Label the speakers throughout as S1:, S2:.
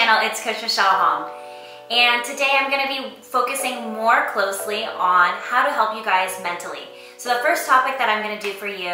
S1: channel, it's Coach Michelle Hong. And today I'm going to be focusing more closely on how to help you guys mentally. So the first topic that I'm going to do for you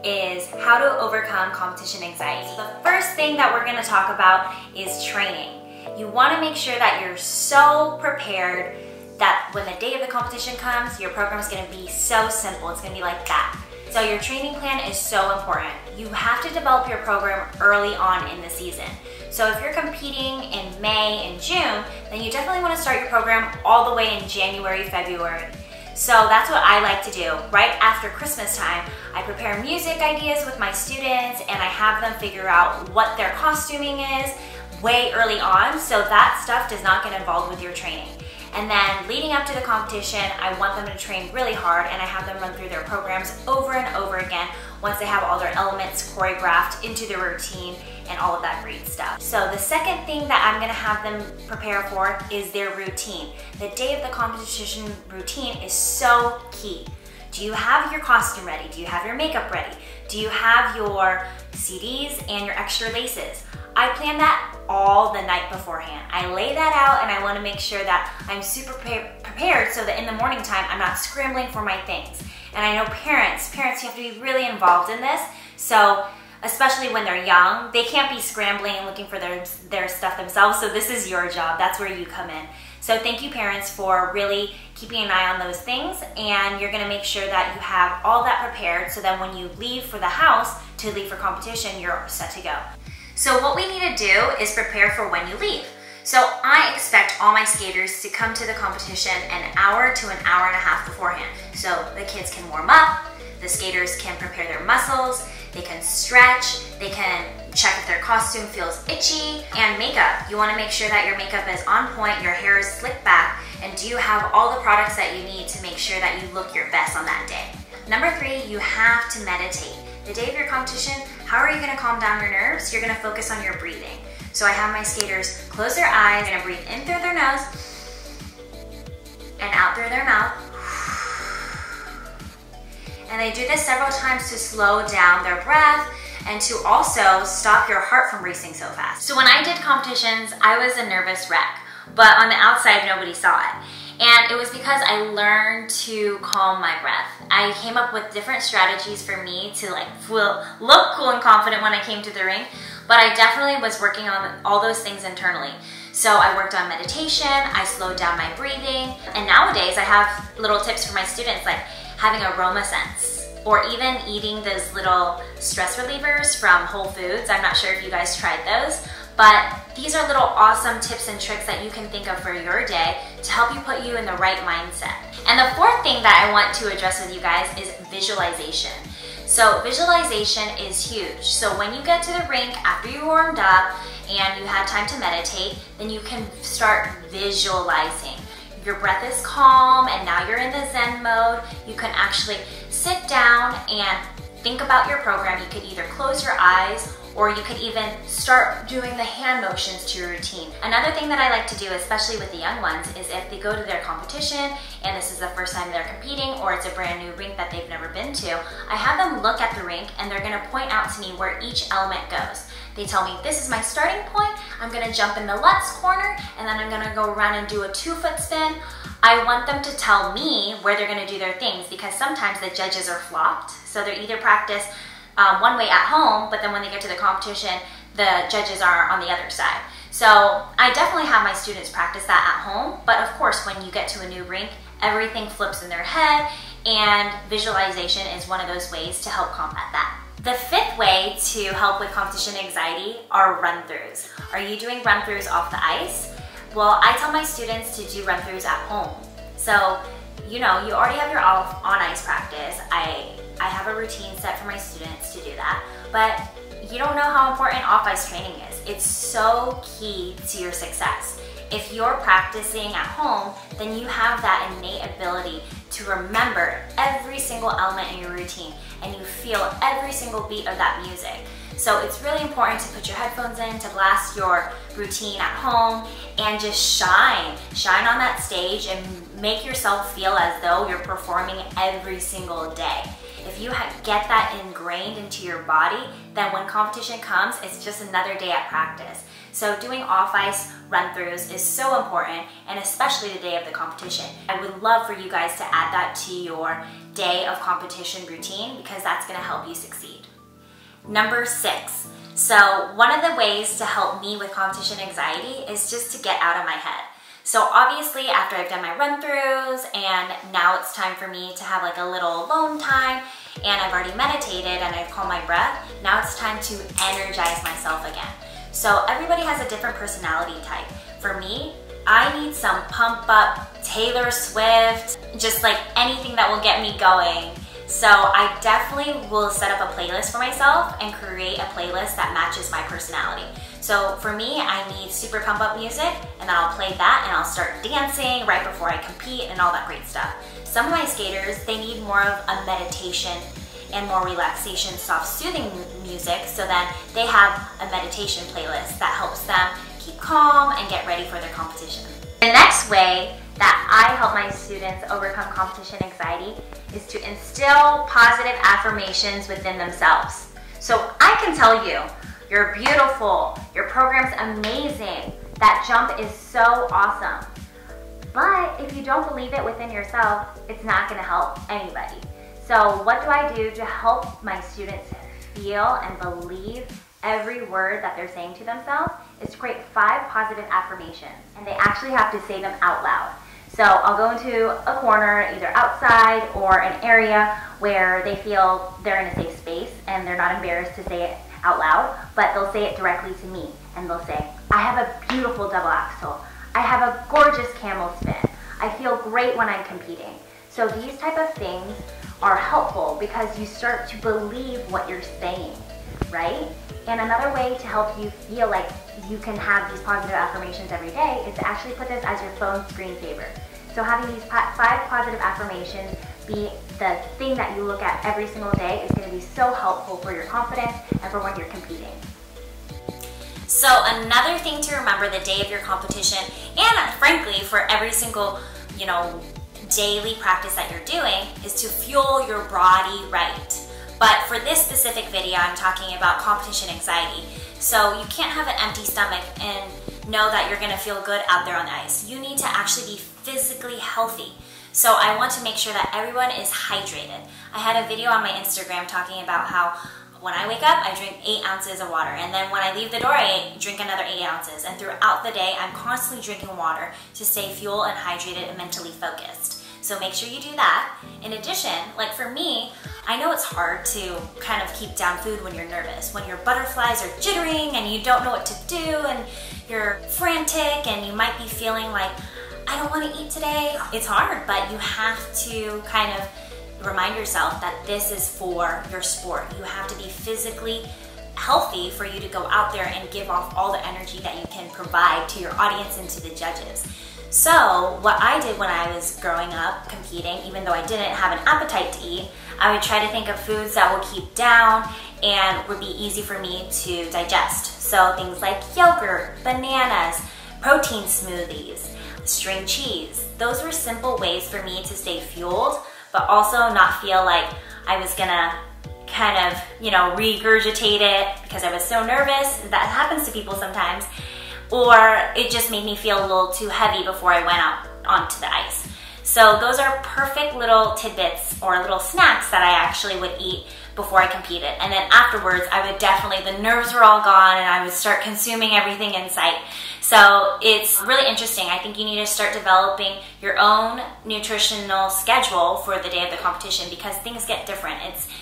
S1: is how to overcome competition anxiety. So the first thing that we're going to talk about is training. You want to make sure that you're so prepared that when the day of the competition comes, your program is going to be so simple. It's going to be like that. So your training plan is so important. You have to develop your program early on in the season. So if you're competing in May and June, then you definitely want to start your program all the way in January, February. So that's what I like to do. Right after Christmas time, I prepare music ideas with my students and I have them figure out what their costuming is way early on, so that stuff does not get involved with your training. And then leading up to the competition, I want them to train really hard and I have them run through their programs over and over again once they have all their elements choreographed into their routine and all of that great stuff. So the second thing that I'm gonna have them prepare for is their routine. The day of the competition routine is so key. Do you have your costume ready? Do you have your makeup ready? Do you have your CDs and your extra laces? I plan that all the night beforehand. I lay that out and I want to make sure that I'm super prepared so that in the morning time I'm not scrambling for my things. And I know parents, you have to be really involved in this. So especially when they're young, they can't be scrambling and looking for their stuff themselves. So this is your job. That's where you come in. So thank you parents for really keeping an eye on those things, and you're gonna make sure that you have all that prepared so that when you leave for the house to leave for competition, you're set to go. So what we need to do is prepare for when you leave. So I expect all my skaters to come to the competition an hour to an hour and a half beforehand. So the kids can warm up, the skaters can prepare their muscles, they can stretch, they can check if their costume feels itchy, and makeup. You wanna make sure that your makeup is on point, your hair is slicked back, and do you have all the products that you need to make sure that you look your best on that day. Number 3, you have to meditate. The day of your competition, how are you gonna calm down your nerves? You're gonna focus on your breathing. So I have my skaters close their eyes, they're gonna breathe in through their nose and out through their mouth. And they do this several times to slow down their breath and to also stop your heart from racing so fast. So when I did competitions, I was a nervous wreck, but on the outside, nobody saw it. And it was because I learned to calm my breath. I came up with different strategies for me to look cool and confident when I came to the rink, but I definitely was working on all those things internally. So I worked on meditation, I slowed down my breathing, and nowadays I have little tips for my students like having aroma scents, or even eating those little stress relievers from Whole Foods. I'm not sure if you guys tried those, but these are little awesome tips and tricks that you can think of for your day to help you put you in the right mindset. And the fourth thing that I want to address with you guys is visualization. So visualization is huge. So when you get to the rink after you warmed up and you had time to meditate, then you can start visualizing. Your breath is calm and now you're in the Zen mode. You can actually sit down and think about your program. You could either close your eyes or you could even start doing the hand motions to your routine. Another thing that I like to do, especially with the young ones, is if they go to their competition and this is the first time they're competing or it's a brand new rink that they've never been to, I have them look at the rink and they're gonna point out to me where each element goes. They tell me, this is my starting point, I'm gonna jump in the Lutz corner, and then I'm gonna go around and do a 2-foot spin. I want them to tell me where they're gonna do their things because sometimes the judges are flopped. So they're either practice one way at home, but then when they get to the competition, the judges are on the other side. So I definitely have my students practice that at home, but of course when you get to a new rink, everything flips in their head, and visualization is one of those ways to help combat that. The 5th way to help with competition anxiety are run-throughs. Are you doing run-throughs off the ice? Well, I tell my students to do run-throughs at home. So, you know, you already have your on-ice practice. I have a routine set for my students to do that, but you don't know how important off-ice training is. It's so key to your success. If you're practicing at home, then you have that innate ability to remember every single element in your routine and you feel every single beat of that music. So it's really important to put your headphones in, to blast your routine at home, and just shine. Shine on that stage and make yourself feel as though you're performing every single day. If you get that ingrained into your body, then when competition comes, it's just another day at practice. So doing off-ice run-throughs is so important, and especially the day of the competition. I would love for you guys to add that to your day of competition routine because that's gonna help you succeed. Number 6. So one of the ways to help me with competition anxiety is just to get out of my head. So obviously after I've done my run-throughs and now it's time for me to have like a little alone time and I've already meditated and I've calmed my breath, now it's time to energize myself again. So everybody has a different personality type. For me, I need some pump up Taylor Swift, just like anything that will get me going. So I definitely will set up a playlist for myself and create a playlist that matches my personality. So for me, I need super pump up music, and then I'll play that and I'll start dancing right before I compete and all that great stuff. Some of my skaters, they need more of a meditation and more relaxation, soft soothing music, so then they have a meditation playlist that helps them keep calm and get ready for their competition. The next way that I help my students overcome competition anxiety is to instill positive affirmations within themselves. So I can tell you, you're beautiful, your program's amazing, that jump is so awesome. But if you don't believe it within yourself, it's not gonna help anybody. So what do I do to help my students feel and believe every word that they're saying to themselves is to create 5 positive affirmations, and they actually have to say them out loud. So I'll go into a corner, either outside or an area where they feel they're in a safe space and they're not embarrassed to say it out loud, but they'll say it directly to me, and they'll say, I have a beautiful double axel. I have a gorgeous camel spin. I feel great when I'm competing. So these type of things are helpful because you start to believe what you're saying, right? And another way to help you feel like you can have these positive affirmations every day is to actually put this as your phone screensaver. So having these 5 positive affirmations be the thing that you look at every single day is going to be so helpful for your confidence and for when you're competing. So another thing to remember the day of your competition, and frankly for every single, daily practice that you're doing, is to fuel your body right. But for this specific video, I'm talking about competition anxiety. So you can't have an empty stomach and know that you're gonna feel good out there on the ice. You need to actually be physically healthy. So I want to make sure that everyone is hydrated. I had a video on my Instagram talking about how when I wake up, I drink 8 ounces of water. And then when I leave the door, I drink another 8 ounces. And throughout the day, I'm constantly drinking water to stay fueled and hydrated and mentally focused. So make sure you do that. In addition, like for me, I know it's hard to kind of keep down food when you're nervous, when your butterflies are jittering and you don't know what to do and you're frantic and you might be feeling like, I don't want to eat today. It's hard, but you have to kind of remind yourself that this is for your sport. You have to be physically healthy for you to go out there and give off all the energy that you can provide to your audience and to the judges. So what I did when I was growing up competing, even though I didn't have an appetite to eat, I would try to think of foods that will keep down and would be easy for me to digest. So things like yogurt, bananas, protein smoothies, string cheese. Those were simple ways for me to stay fueled, but also not feel like I was gonna kind of, regurgitate it because I was so nervous. That happens to people sometimes. Or it just made me feel a little too heavy before I went out onto the ice. So those are perfect little tidbits or little snacks that I actually would eat before I competed. And then afterwards, I would definitely, the nerves were all gone and I would start consuming everything in sight. So it's really interesting. I think you need to start developing your own nutritional schedule for the day of the competition because things get different.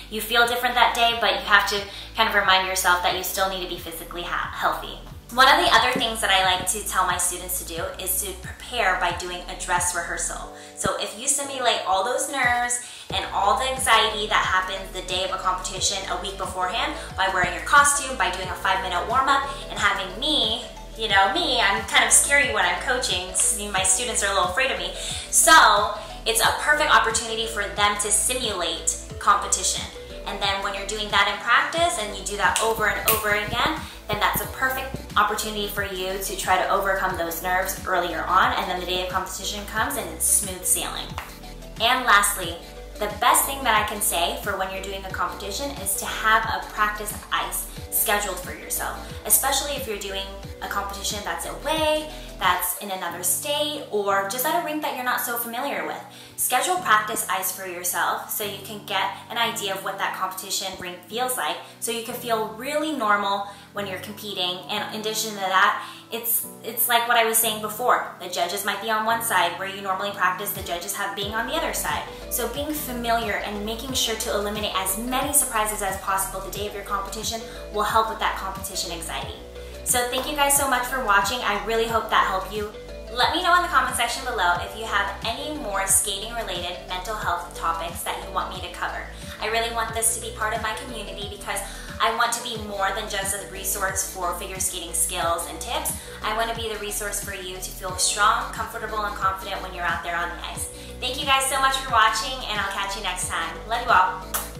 S1: You feel different that day, but you have to kind of remind yourself that you still need to be physically healthy. One of the other things that I like to tell my students to do is to prepare by doing a dress rehearsal. So if you simulate all those nerves and all the anxiety that happens the day of a competition a week beforehand by wearing your costume, by doing a 5-minute warm-up, and having me, I'm kind of scary when I'm coaching. My students are a little afraid of me. So it's a perfect opportunity for them to simulate competition. And then when you're doing that in practice and you do that over and over again, then that's a perfect opportunity for you to try to overcome those nerves earlier on, and then the day of competition comes and it's smooth sailing. And lastly, the The best thing that I can say for when you're doing a competition is to have a practice ice scheduled for yourself, especially if you're doing a competition that's away, that's in another state, or just at a rink that you're not so familiar with. Schedule practice ice for yourself so you can get an idea of what that competition rink feels like, so you can feel really normal when you're competing. And in addition to that, it's like what I was saying before. The judges might be on one side where you normally practice, the judges have being on the other side. So being familiar and making sure to eliminate as many surprises as possible the day of your competition will help with that competition anxiety. So thank you guys so much for watching. I really hope that helped you. Let me know in the comment section below if you have any more skating related mental health topics that you want me to cover. I really want this to be part of my community because I want to be more than just a resource for figure skating skills and tips. I want to be the resource for you to feel strong, comfortable, and confident when you're out there on the ice. Thank you guys so much for watching, and I'll catch you next time. Love you all.